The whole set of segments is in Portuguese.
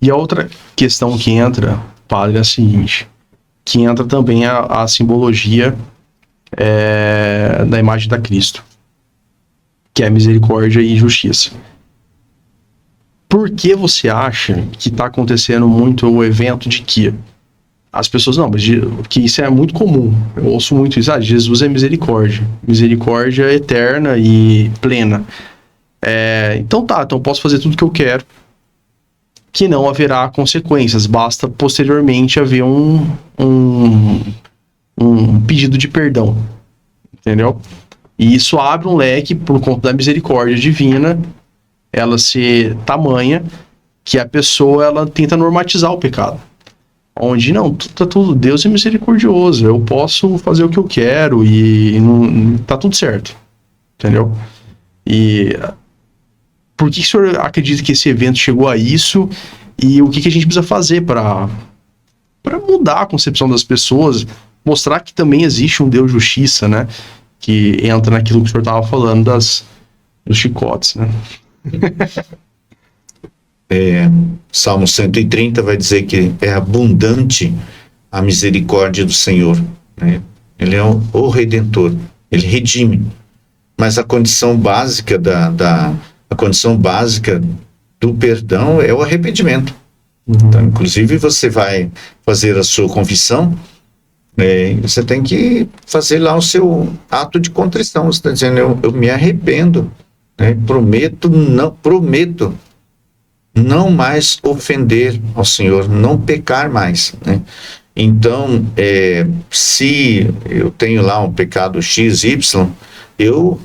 E a outra questão que entra, padre, é a seguinte, que entra também a simbologia da imagem da Cristo, que é misericórdia e justiça. Por que você acha que está acontecendo muito o evento de que as pessoas, não, mas que isso é muito comum, eu ouço muito isso, Jesus é misericórdia eterna e plena. Então eu posso fazer tudo que eu quero, que não haverá consequências, basta posteriormente haver um pedido de perdão, entendeu? E isso abre um leque por conta da misericórdia divina, ela ser tamanha que a pessoa ela tenta normatizar o pecado. Onde não, tá tudo, Deus é misericordioso, eu posso fazer o que eu quero e não, tá tudo certo, entendeu? E por que o senhor acredita que esse evento chegou a isso e o que a gente precisa fazer para mudar a concepção das pessoas, mostrar que também existe um Deus de justiça, né? Que entra naquilo que o senhor estava falando dos chicotes, né? Salmo 130 vai dizer que é abundante a misericórdia do Senhor, né? Ele é o Redentor, ele redime, mas a condição básica a condição básica do perdão é o arrependimento. Então, inclusive, você vai fazer a sua confissão, você tem que fazer lá o seu ato de contrição. Você está dizendo, eu me arrependo, né? Prometo não mais ofender ao Senhor, não pecar mais, né? Então, se eu tenho lá um pecado X, Y, eu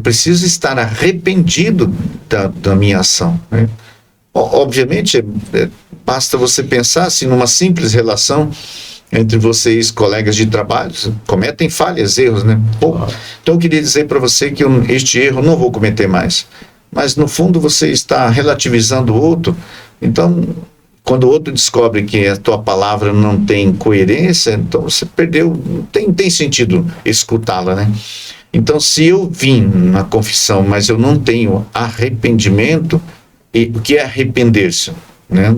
preciso estar arrependido da minha ação, né? Obviamente, basta você pensar assim, numa simples relação entre vocês, colegas de trabalho, cometem falhas, erros, né? Então eu queria dizer para você que este erro não vou cometer mais. Mas no fundo você está relativizando o outro. Então, quando o outro descobre que a tua palavra não tem coerência, então você perdeu, não tem sentido escutá-la, né? Então, se eu vim na confissão, mas eu não tenho arrependimento, e o que é arrepender-se, né?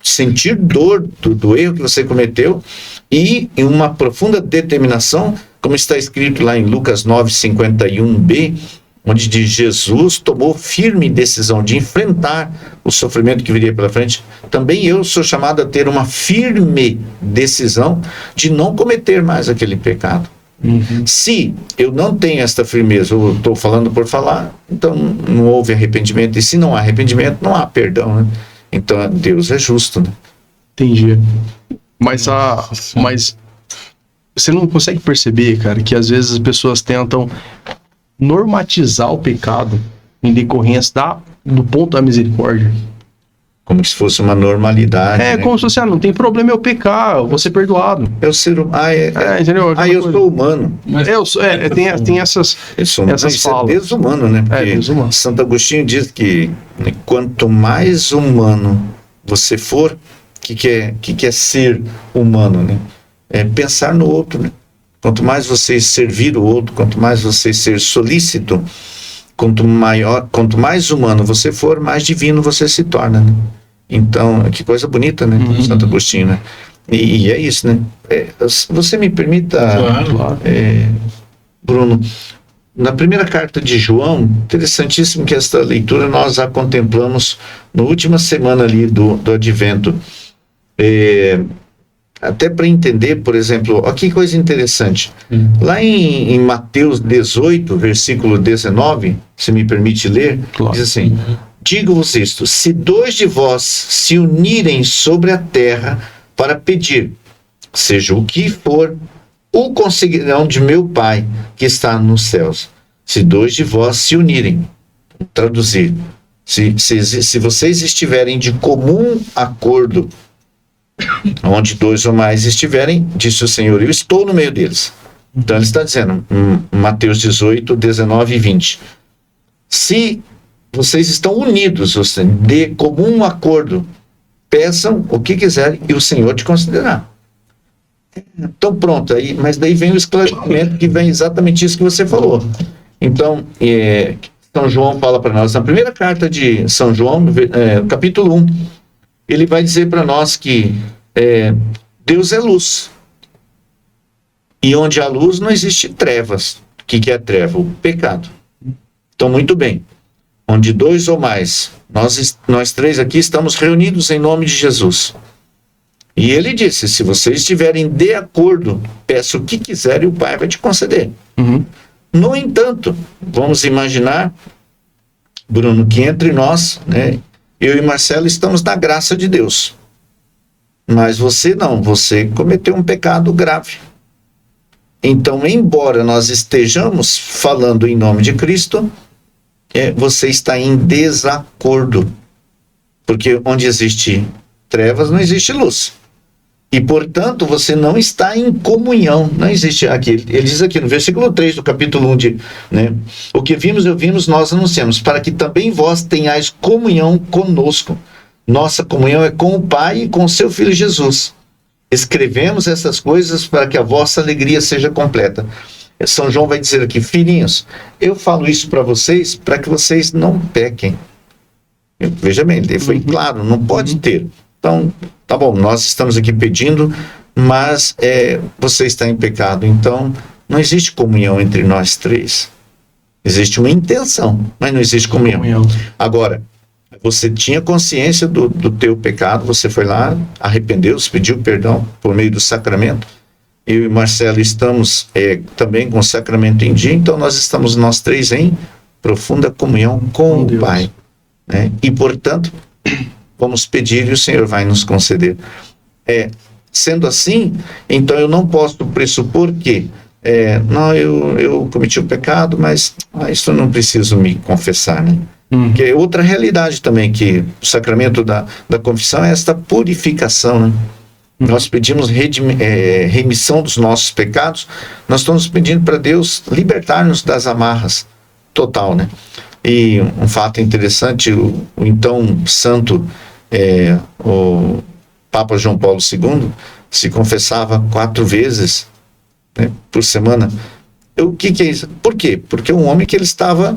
Sentir dor do erro que você cometeu e em uma profunda determinação, como está escrito lá em Lucas 9:51b, onde diz, Jesus tomou firme decisão de enfrentar o sofrimento que viria pela frente. Também eu sou chamado a ter uma firme decisão de não cometer mais aquele pecado. Se eu não tenho esta firmeza, ou estou falando por falar, então não houve arrependimento, e se não há arrependimento, não há perdão, né? Então Deus é justo, né? Entendi. Mas você não consegue perceber, cara, que às vezes as pessoas tentam normatizar o pecado em decorrência do ponto da misericórdia. Como se fosse uma normalidade. Né? Como se fosse, não tem problema eu pecar, eu vou ser perdoado. É o ser humano. Entendeu? Eu sou humano. Tem essas falas. É desumano, né? Porque desumano. Santo Agostinho diz que quanto mais humano você for, o que é ser humano, né? É pensar no outro, né? Quanto mais você servir o outro, quanto mais você ser solícito, quanto mais humano você for, mais divino você se torna, né? Então, que coisa bonita, né? Santo Agostinho, né? E é isso, né? Você me permita, claro. Bruno, na primeira carta de João, interessantíssimo que esta leitura nós a contemplamos na última semana ali do Advento. Até para entender, por exemplo, ó, que coisa interessante. Lá em Mateus 18, versículo 19, se me permite ler, claro. Diz assim, digo-vos isto, se 2 de vós se unirem sobre a terra para pedir, seja o que for, o conseguirão de meu Pai que está nos céus. Se 2 de vós se unirem, traduzir, se vocês estiverem de comum acordo, onde 2 ou mais estiverem, disse o Senhor, eu estou no meio deles. Então ele está dizendo, Mateus 18, 19 e 20, se vocês estão unidos, de comum acordo, peçam o que quiserem e o Senhor te considerará. Então pronto, mas daí vem o esclarecimento que vem exatamente isso que você falou. Então, São João fala para nós, na primeira carta de São João, capítulo 1, ele vai dizer para nós que Deus é luz. E onde há luz não existe trevas. O que é treva? O pecado. Então, muito bem. Onde 2 ou mais, nós 3 aqui estamos reunidos em nome de Jesus. E ele disse, se vocês estiverem de acordo, peça o que quiser e o Pai vai te conceder. Uhum. No entanto, vamos imaginar, Bruno, que entre nós, né, eu e Marcelo estamos na graça de Deus. Mas você não, você cometeu um pecado grave. Então, embora nós estejamos falando em nome de Cristo, você está em desacordo. Porque onde existe trevas, não existe luz. E, portanto, você não está em comunhão. Não existe aqui. Ele diz aqui no versículo 3 do capítulo 1, né? O que vimos e ouvimos, nós anunciamos, para que também vós tenhais comunhão conosco. Nossa comunhão é com o Pai e com o seu Filho Jesus. Escrevemos essas coisas para que a vossa alegria seja completa. São João vai dizer aqui, filhinhos, eu falo isso para vocês para que vocês não pequem. Veja bem, ele foi claro, não pode ter. Então, tá bom, nós estamos aqui pedindo, mas você está em pecado. Então, não existe comunhão entre nós 3. Existe uma intenção, mas não existe comunhão. Agora, você tinha consciência do teu pecado, você foi lá, arrependeu-se, pediu perdão por meio do sacramento. Eu e Marcelo estamos também com o sacramento em dia, então nós estamos nós 3 em profunda comunhão com o Pai. Né? E, portanto, vamos pedir e o Senhor vai nos conceder. Sendo assim, então eu não posso pressupor que não, eu cometi o pecado, mas isso eu não preciso me confessar, né? Que é outra realidade também, que o sacramento da confissão é esta purificação, né? Nós pedimos remissão dos nossos pecados, nós estamos pedindo para Deus libertar-nos das amarras total, né? E um fato interessante, o então santo, o Papa João Paulo II, se confessava 4 vezes, né, por semana. O que é isso? Por quê? Porque é um homem que ele estava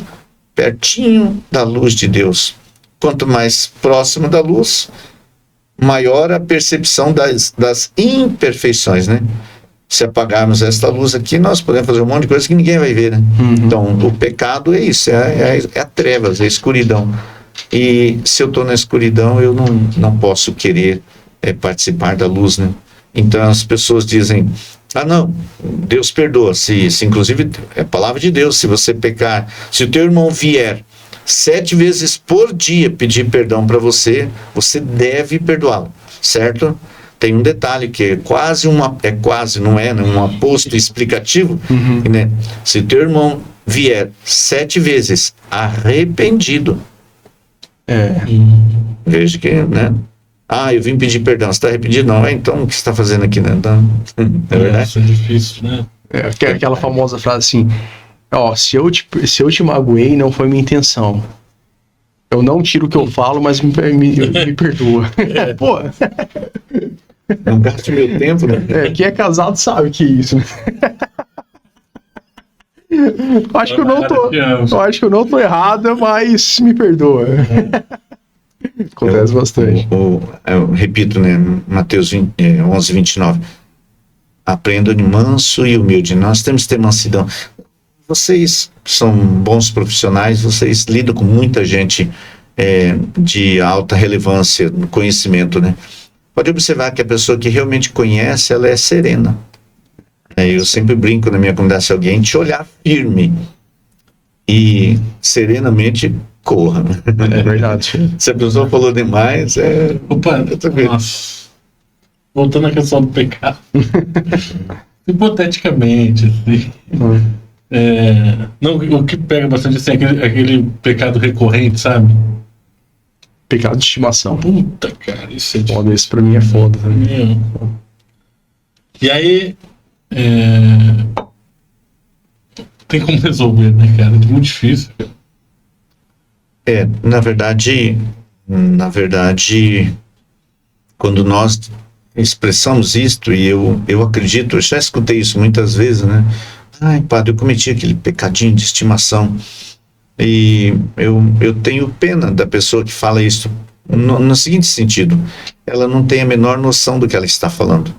pertinho da luz de Deus. Quanto mais próximo da luz, maior a percepção das imperfeições, né? Se apagarmos esta luz aqui, nós podemos fazer um monte de coisa que ninguém vai ver, né? Então, o pecado é isso, é a trevas, é a escuridão. E se eu estou na escuridão, eu não posso querer participar da luz, né? Então, as pessoas dizem, não, Deus perdoa, se inclusive é a palavra de Deus, se você pecar, se o teu irmão vier 7 vezes por dia pedir perdão para você, você deve perdoá-lo, certo? Tem um detalhe que é quase, não é, né, um aposto explicativo, né? Se o teu irmão vier 7 vezes arrependido, veja que, né? Eu vim pedir perdão, você está arrependido? Não, então o que você está fazendo aqui, né? Então, é verdade? Isso é difícil, né? Aquela famosa frase assim, se eu te magoei, não foi minha intenção. Eu não tiro o que eu falo, mas me perdoa. Pô. Não gaste meu tempo, né? Quem é casado sabe que é isso, né? Acho que eu não tô errado, mas me perdoa. Acontece bastante. Eu repito, né? Mateus 11, 29. Aprendam de manso e humilde. Nós temos que ter mansidão. Vocês são bons profissionais, vocês lidam com muita gente de alta relevância no conhecimento, né? Pode observar que a pessoa que realmente conhece, ela é serena. Eu sempre brinco na minha comunidade, se alguém te olhar firme e serenamente, corra. É verdade. Se a pessoa falou demais, Opa, nossa. Voltando à questão do pecado. Hipoteticamente, assim. Não, o que pega bastante assim, aquele pecado recorrente, sabe? Pecado de estimação. Puta, cara, isso é foda. Isso pra mim é foda também. E aí, tem como resolver, né, cara? É muito difícil, cara. Na verdade, quando nós expressamos isto, e eu acredito, eu já escutei isso muitas vezes, né? Padre, eu cometi aquele pecadinho de estimação. E eu tenho pena da pessoa que fala isso no seguinte sentido: ela não tem a menor noção do que ela está falando,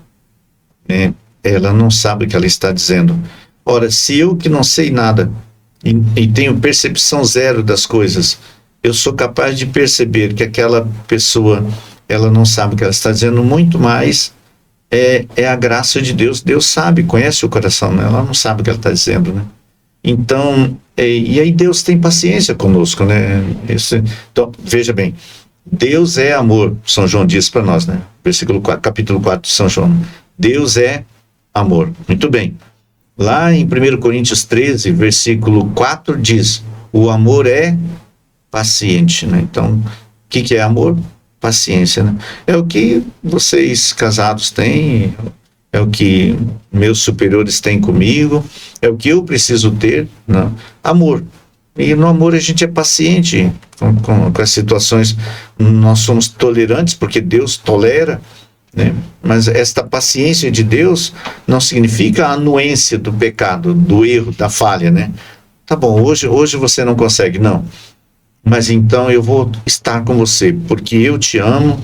né? Ela não sabe o que ela está dizendo. Ora, se eu que não sei nada e tenho percepção zero das coisas, eu sou capaz de perceber que aquela pessoa, ela não sabe o que ela está dizendo, muito mais é a graça de Deus. Deus sabe, conhece o coração, né? Ela não sabe o que ela está dizendo, né? Então, e aí Deus tem paciência conosco, né? Então, veja bem, Deus é amor, São João diz para nós, né? Versículo 4, capítulo 4 de São João. Deus é amor. Muito bem. Lá em 1 Coríntios 13, versículo 4 diz: o amor é paciente, né? Então, o que é amor? Paciência, né? É o que vocês casados têm, é o que meus superiores têm comigo, é o que eu preciso ter, né? Amor. E no amor a gente é paciente com as situações. Nós somos tolerantes porque Deus tolera, né? Mas esta paciência de Deus não significa a anuência do pecado, do erro, da falha, né? Tá bom, hoje você não consegue, não. Mas então eu vou estar com você, porque eu te amo,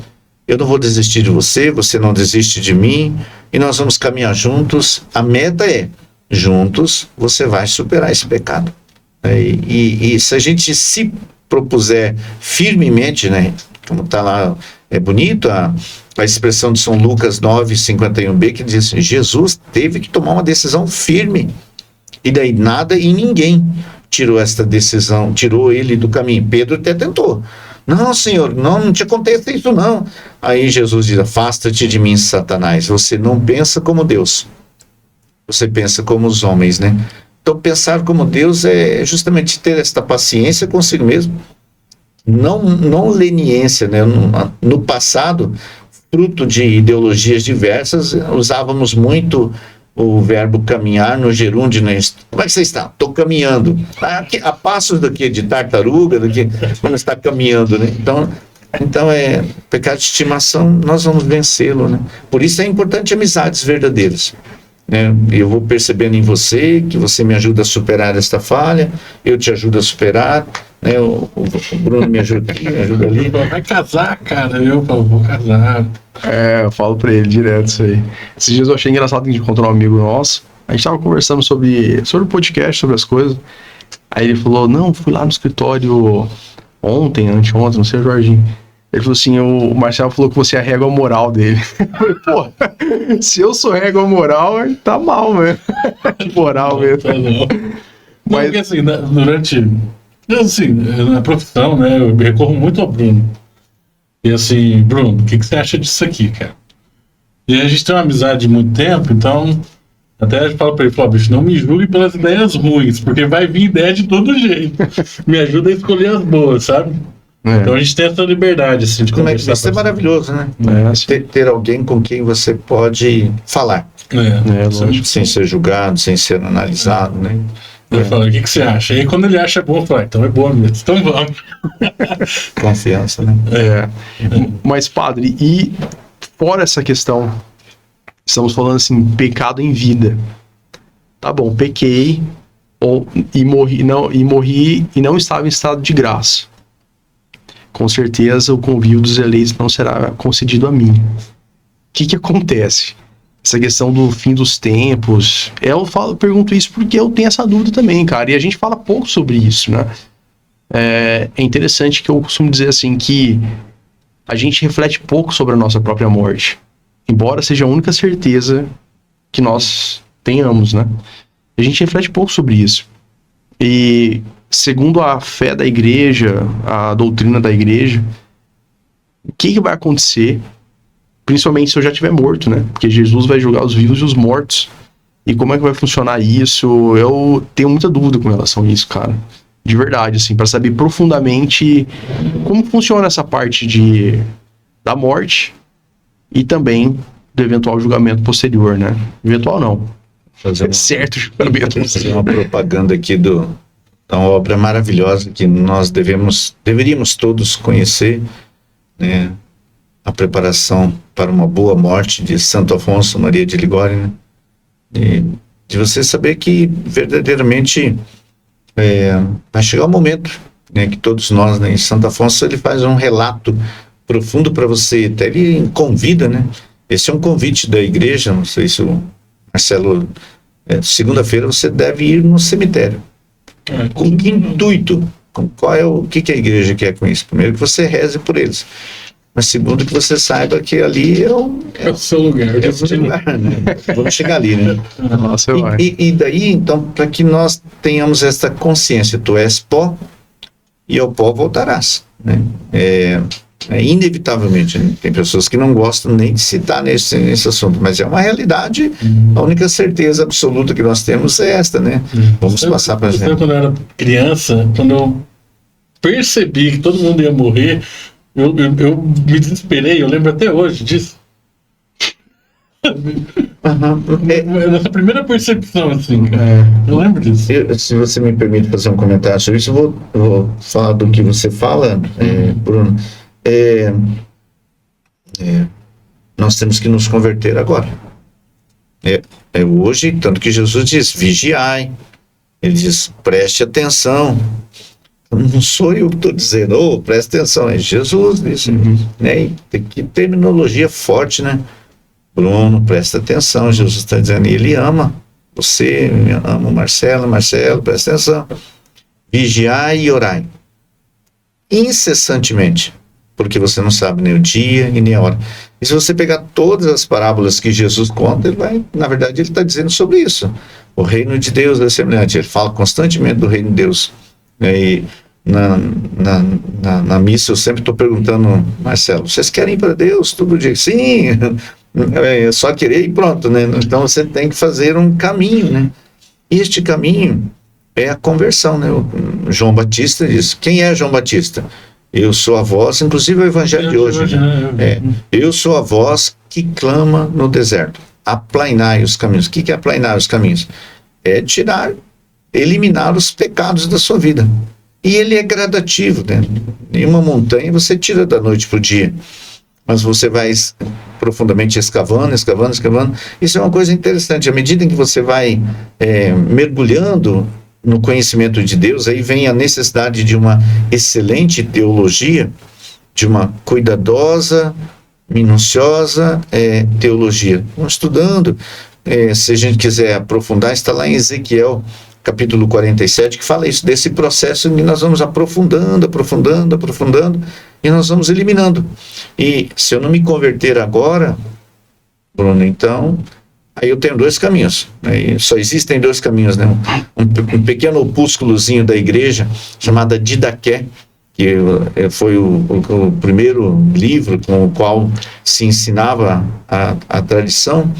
eu não vou desistir de você, você não desiste de mim, e nós vamos caminhar juntos. A meta é, juntos você vai superar esse pecado. E se a gente se propuser firmemente, né, como está lá, é bonito a expressão de São Lucas 9:51b, que diz: Jesus teve que tomar uma decisão firme, e daí nada e ninguém tirou esta decisão, tirou ele do caminho. Pedro até tentou: não, Senhor, não te aconteça isso não. Aí Jesus diz: afasta-te de mim, Satanás, você não pensa como Deus, você pensa como os homens, né? Então, pensar como Deus é justamente ter esta paciência consigo mesmo, não leniência, né? No passado, fruto de ideologias diversas, usávamos muito o verbo caminhar no gerúndio, né? Como é que você está? Estou caminhando. A passos do que? De tartaruga, do que quando está caminhando, né? Então, pecado de estimação, nós vamos vencê-lo, né? Por isso é importante amizades verdadeiras, né? Eu vou percebendo em você que você me ajuda a superar esta falha, eu te ajudo a superar, né? O Bruno me ajuda aqui, me ajuda ali. Vai casar, cara. Eu falo, vou casar. Eu falo pra ele direto isso aí. Esses dias eu achei engraçado que a gente encontrou um amigo nosso. A gente tava conversando sobre o podcast, sobre as coisas. Aí ele falou: não, fui lá no escritório ontem, anteontem, não sei, Jorginho. Ele falou assim: o Marcelo falou que você é a régua moral dele. Eu falei: pô, se eu sou régua moral, tá mal, velho. Moral mesmo. Mas, porque assim, assim, na profissão, né, eu recorro muito ao Bruno. E assim, Bruno, o que você acha disso aqui, cara? E a gente tem uma amizade de muito tempo, então até eu falo pra ele, bicho, não me julgue pelas ideias ruins, porque vai vir ideia de todo jeito. Me ajuda a escolher as boas, sabe? Então a gente tem essa liberdade, assim, de conversar. Isso é maravilhoso, né? Assim. Ter alguém com quem você pode falar. Sem ser julgado, sem ser analisado, né? Ele fala: o que você acha? E aí quando ele acha bom, eu falo: então é bom mesmo, então vamos. Confiança, né? Mas, padre, e fora essa questão, estamos falando assim, pecado em vida. Tá bom, pequei e morri e não estava em estado de graça. Com certeza o convívio dos eleitos não será concedido a mim. O que acontece? Essa questão do fim dos tempos, eu pergunto isso porque eu tenho essa dúvida também, cara, e a gente fala pouco sobre isso, né? É interessante que eu costumo dizer assim, que a gente reflete pouco sobre a nossa própria morte, embora seja a única certeza que nós tenhamos, né? A gente reflete pouco sobre isso. E segundo a fé da igreja, a doutrina da igreja, o que vai acontecer, principalmente se eu já estiver morto, né? Porque Jesus vai julgar os vivos e os mortos. E como é que vai funcionar isso? Eu tenho muita dúvida com relação a isso, cara. De verdade, assim, para saber profundamente como funciona essa parte da morte e também do eventual julgamento posterior, né? Eventual não. Certo julgamento. Fazer uma propaganda aqui da obra maravilhosa que nós deveríamos todos conhecer, né? A preparação para uma boa morte de Santo Afonso Maria de Ligório, né? De você saber que verdadeiramente vai chegar o momento, né, que todos nós, né, em Santo Afonso, ele faz um relato profundo para você, até ele convida, né? Esse é um convite da igreja, não sei se o Marcelo, segunda-feira você deve ir no cemitério. Com que intuito? O que a igreja quer com isso? Primeiro, que você reze por eles. Mas segundo, que você saiba que ali é o seu lugar. É o seu lugar, né? Vamos chegar ali, né? Nossa, e daí, então, para que nós tenhamos essa consciência, tu és pó e ao pó voltarás, né? Inevitavelmente, né? Tem pessoas que não gostam nem de citar nesse assunto, mas é uma realidade. A única certeza absoluta que nós temos é esta, né? Vamos passar para frente. Quando eu era criança, quando eu percebi que todo mundo ia morrer, eu me desesperei, eu lembro até hoje disso. Nessa primeira percepção, assim, eu lembro disso. Se você me permite fazer um comentário sobre isso, eu vou falar do que você fala, Bruno. Nós temos que nos converter agora. Hoje, tanto que Jesus diz, vigiai. Ele diz, preste atenção. Não sou eu que estou dizendo, preste atenção, é Jesus disse, né? Que terminologia forte, né? Bruno, presta atenção, Jesus está dizendo, ele ama você, ama o Marcelo, presta atenção. Vigiai e orai incessantemente, porque você não sabe nem o dia e nem a hora. E se você pegar todas as parábolas que Jesus conta, na verdade, ele está dizendo sobre isso. O reino de Deus é semelhante, ele fala constantemente do reino de Deus. E na missa eu sempre estou perguntando, Marcelo, vocês querem ir para Deus todo dia? Sim, só querer e pronto, né? Então você tem que fazer um caminho, né? E este caminho é a conversão, né? O João Batista diz, quem é João Batista? Eu sou a voz, inclusive o evangelho de hoje, né? Eu sou a voz que clama no deserto, aplainai os caminhos. O que é aplainar os caminhos? É eliminar os pecados da sua vida. E ele é gradativo, né? Em uma montanha você tira da noite para o dia, mas você vai profundamente escavando. Isso é uma coisa interessante. À medida em que você vai mergulhando no conhecimento de Deus, aí vem a necessidade de uma excelente teologia, de uma cuidadosa, minuciosa teologia. Vamos estudando. Se a gente quiser aprofundar, está lá em Ezequiel, capítulo 47, que fala isso, desse processo em que nós vamos aprofundando, e nós vamos eliminando. E se eu não me converter agora, Bruno, então, aí eu tenho dois caminhos, né? Só existem dois caminhos, né? Um pequeno opúsculozinho da igreja, chamada Didaqué, que foi o primeiro livro com o qual se ensinava a tradição.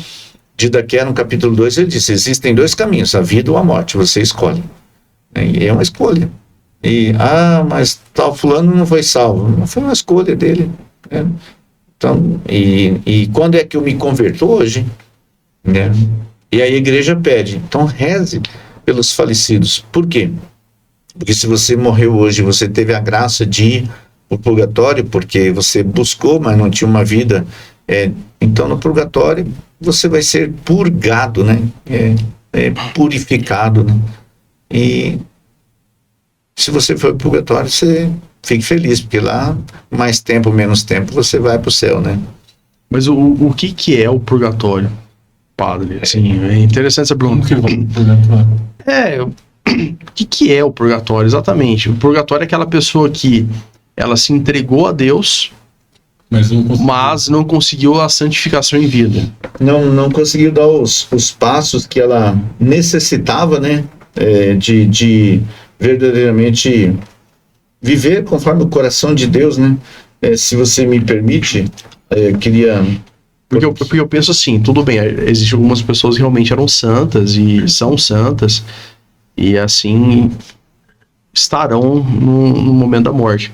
Didaqué, no capítulo 2, ele disse, existem dois caminhos, a vida ou a morte, você escolhe. E é uma escolha. Mas tal fulano não foi salvo. Não foi uma escolha dele, né? Então, e quando é que eu me converto? Hoje, né? E a igreja pede, então reze pelos falecidos. Por quê? Porque se você morreu hoje, você teve a graça de ir para o purgatório, porque você buscou, mas não tinha uma vida, então no purgatório você vai ser purgado, né? Purificado, né? E se você for para o purgatório, você fique feliz, porque lá, mais tempo, menos tempo, você vai para o céu, né? Mas o que é o purgatório, padre? Assim, é interessante essa pergunta. O que é o purgatório, exatamente? O purgatório é aquela pessoa que ela se entregou a Deus, mas não conseguiu a santificação em vida. Não conseguiu dar os passos que ela necessitava, né? De verdadeiramente viver conforme o coração de Deus, né? Se você me permite, eu queria... Porque eu penso assim, tudo bem, existem algumas pessoas que realmente eram santas e são santas, e assim estarão no momento da morte.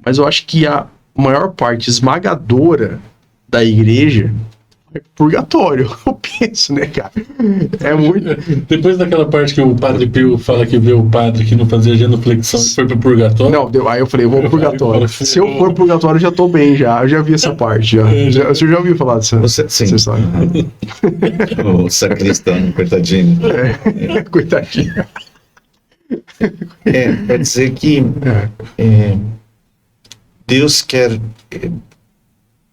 Mas eu acho que a maior parte esmagadora da igreja é purgatório. Eu penso, né, cara? É muito... Depois daquela parte que o Padre Pio fala que vê o padre que não fazia genuflexão e foi pro purgatório. Não, aí eu falei, eu vou pro purgatório. Se eu for pro purgatório, eu já tô bem, já. Eu já vi essa parte, já. Você já ouviu falar disso? Sim. O sacristão, coitadinho. Coitadinho. Quer dizer que Deus quer...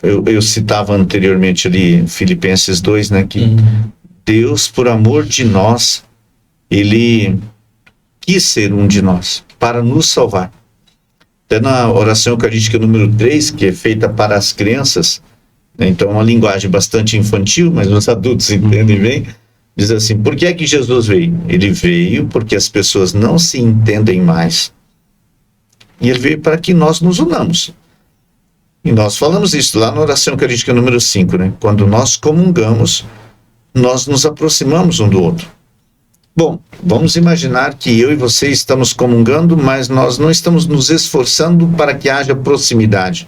Eu citava anteriormente ali Filipenses 2, né? Que Deus, por amor de nós, Ele quis ser um de nós, para nos salvar. Até na oração eucarística número 3, que é feita para as crianças, né? Então é uma linguagem bastante infantil, mas os adultos entendem bem, diz assim: por que é que Jesus veio? Ele veio porque as pessoas não se entendem mais, e Ele veio para que nós nos unamos. E nós falamos isso lá na oração eucarística número 5, né? Quando nós comungamos, nós nos aproximamos um do outro. Bom, vamos imaginar que eu e você estamos comungando, mas nós não estamos nos esforçando para que haja proximidade.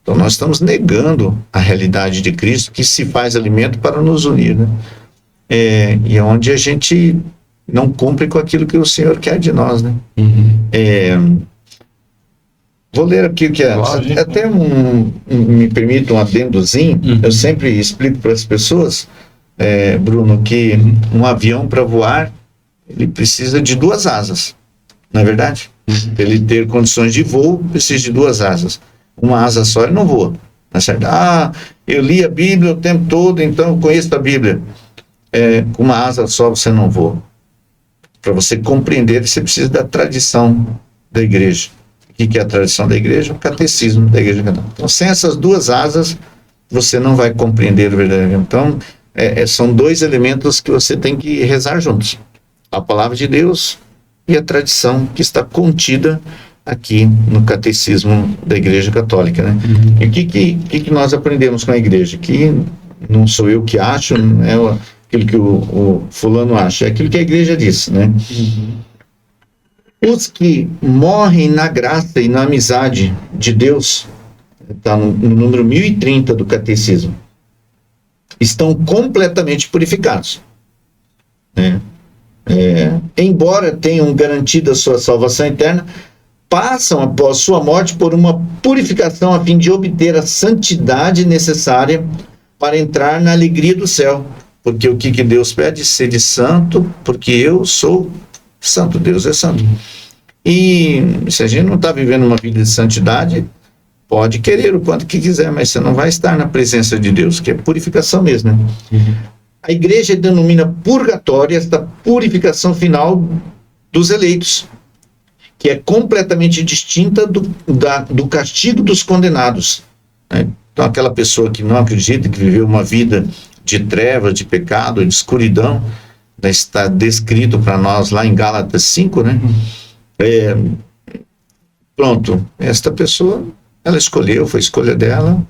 Então nós estamos negando a realidade de Cristo, que se faz alimento para nos unir, né? E é onde a gente não cumpre com aquilo que o Senhor quer de nós, né? Vou ler aqui o que é. Claro, Até me permite um adendozinho. Eu sempre explico para as pessoas, Bruno, que um avião para voar, ele precisa de 2 asas, não é verdade? Para ele ter condições de voo, precisa de 2 asas. Uma asa só ele não voa, não é certo? Eu li a Bíblia o tempo todo, então eu conheço a Bíblia. Com uma asa só você não voa. Para você compreender, você precisa da tradição da igreja. O que é a tradição da igreja? O catecismo da igreja católica. Então, sem essas 2 asas, você não vai compreender o verdadeiro. Então, são 2 elementos que você tem que rezar juntos: a palavra de Deus e a tradição que está contida aqui no catecismo da igreja católica, né? E o que nós aprendemos com a igreja? Que não sou eu que acho, não é aquilo que o fulano acha, é aquilo que a igreja diz, né? Os que morrem na graça e na amizade de Deus, está no número 1030 do catecismo, estão completamente purificados, né? Embora tenham garantido a sua salvação eterna, passam após sua morte por uma purificação a fim de obter a santidade necessária para entrar na alegria do céu. Porque o que Deus pede? Sede santo, porque eu sou santo. Deus é santo. E se a gente não está vivendo uma vida de santidade, pode querer o quanto que quiser, mas você não vai estar na presença de Deus, que é purificação mesmo, né? A igreja denomina purgatório esta purificação final dos eleitos, que é completamente distinta do castigo dos condenados, né? Então aquela pessoa que não acredita, que viveu uma vida de trevas, de pecado, de escuridão, está descrito para nós lá em Gálatas 5, né? Pronto, esta pessoa, ela escolheu, foi escolha dela,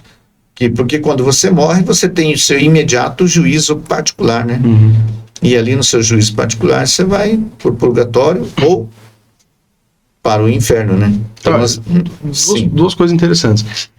porque quando você morre, você tem o seu imediato juízo particular, né? E ali no seu juízo particular, você vai para o purgatório ou para o inferno, né? Então, duas coisas interessantes.